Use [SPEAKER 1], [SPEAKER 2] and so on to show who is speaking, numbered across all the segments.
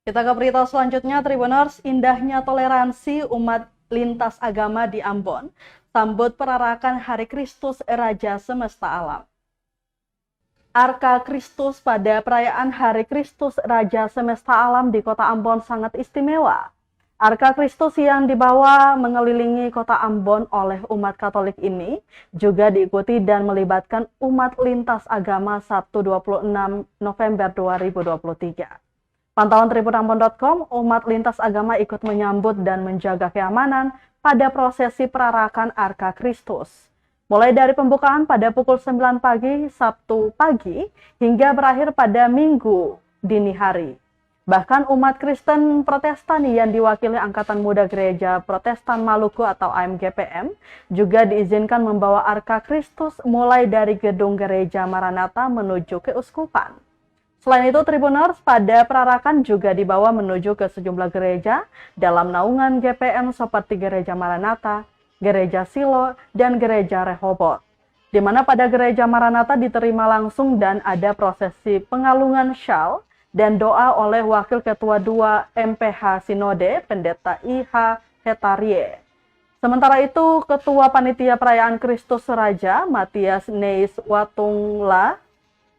[SPEAKER 1] Kita ke berita selanjutnya, Tribuners. Indahnya toleransi umat lintas agama di Ambon sambut perarakan Hari Kristus Raja Semesta Alam. Arka Kristus pada perayaan Hari Kristus Raja Semesta Alam di Kota Ambon sangat istimewa. Arka Kristus yang dibawa mengelilingi Kota Ambon oleh umat Katolik ini juga diikuti dan melibatkan umat lintas agama Sabtu 26 November 2023. Pantauan tribunambon.com, umat lintas agama ikut menyambut dan menjaga keamanan pada prosesi perarakan Arka Kristus. Mulai dari pembukaan pada pukul 9 pagi Sabtu pagi hingga berakhir pada Minggu dini hari. Bahkan umat Kristen Protestan yang diwakili Angkatan Muda Gereja Protestan Maluku atau AMGPM juga diizinkan membawa Arka Kristus mulai dari gedung Gereja Maranatha menuju keuskupan. Selain itu, Tribuners, pada perarakan juga dibawa menuju ke sejumlah gereja dalam naungan GPM seperti Gereja Maranatha, Gereja Silo, dan Gereja Rehoboth, di mana pada Gereja Maranatha diterima langsung dan ada prosesi pengalungan syal dan doa oleh Wakil Ketua 2 MPH Sinode, Pendeta I.H. Hetarie. Sementara itu, Ketua Panitia Perayaan Kristus Raja, Matias Neis Watungla,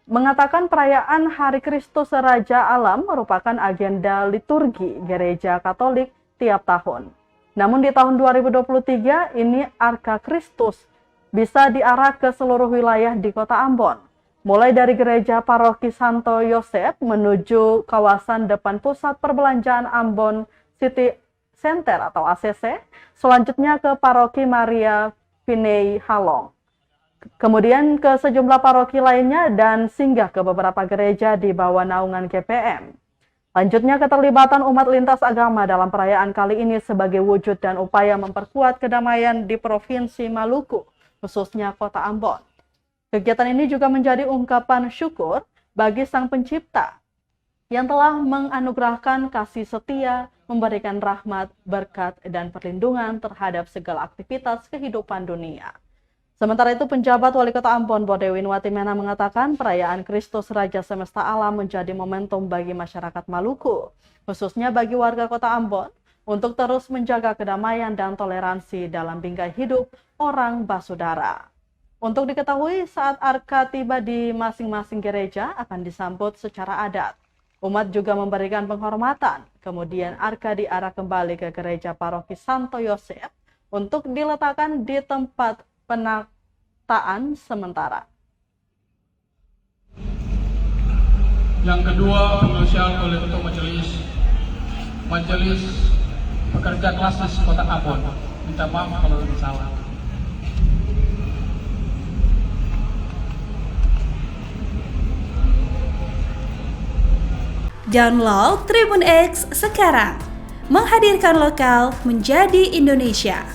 [SPEAKER 1] mengatakan perayaan Hari Kristus Raja Alam merupakan agenda liturgi Gereja Katolik tiap tahun. Namun di tahun 2023 ini Arka Kristus bisa diarah ke seluruh wilayah di Kota Ambon. Mulai dari Gereja Paroki Santo Yosef menuju kawasan depan Pusat Perbelanjaan Ambon City Center atau ACC, selanjutnya ke Paroki Maria Vinei Halong. Kemudian ke sejumlah paroki lainnya dan singgah ke beberapa gereja di bawah naungan GPM. Lanjutnya, keterlibatan umat lintas agama dalam perayaan kali ini sebagai wujud dan upaya memperkuat kedamaian di Provinsi Maluku, khususnya Kota Ambon. Kegiatan ini juga menjadi ungkapan syukur bagi Sang Pencipta yang telah menganugerahkan kasih setia, memberikan rahmat, berkat, dan perlindungan terhadap segala aktivitas kehidupan dunia. Sementara itu, penjabat Wali Kota Ambon, Bodewin Watimena, mengatakan perayaan Kristus Raja Semesta Alam menjadi momentum bagi masyarakat Maluku, khususnya bagi warga Kota Ambon, untuk terus menjaga kedamaian dan toleransi dalam bingkai hidup orang basudara. Untuk diketahui, saat Arka tiba di masing-masing gereja akan disambut secara adat. Umat juga memberikan penghormatan, kemudian Arka diarah kembali ke Gereja Paroki Santo Yosef untuk diletakkan di tempat penataan sementara.
[SPEAKER 2] Yang kedua, pengurusan oleh Ketua Majelis Pekerja Klasis Kota Ambon. Minta maaf kalau ada salah.
[SPEAKER 3] Download Tribun X sekarang, menghadirkan lokal menjadi Indonesia.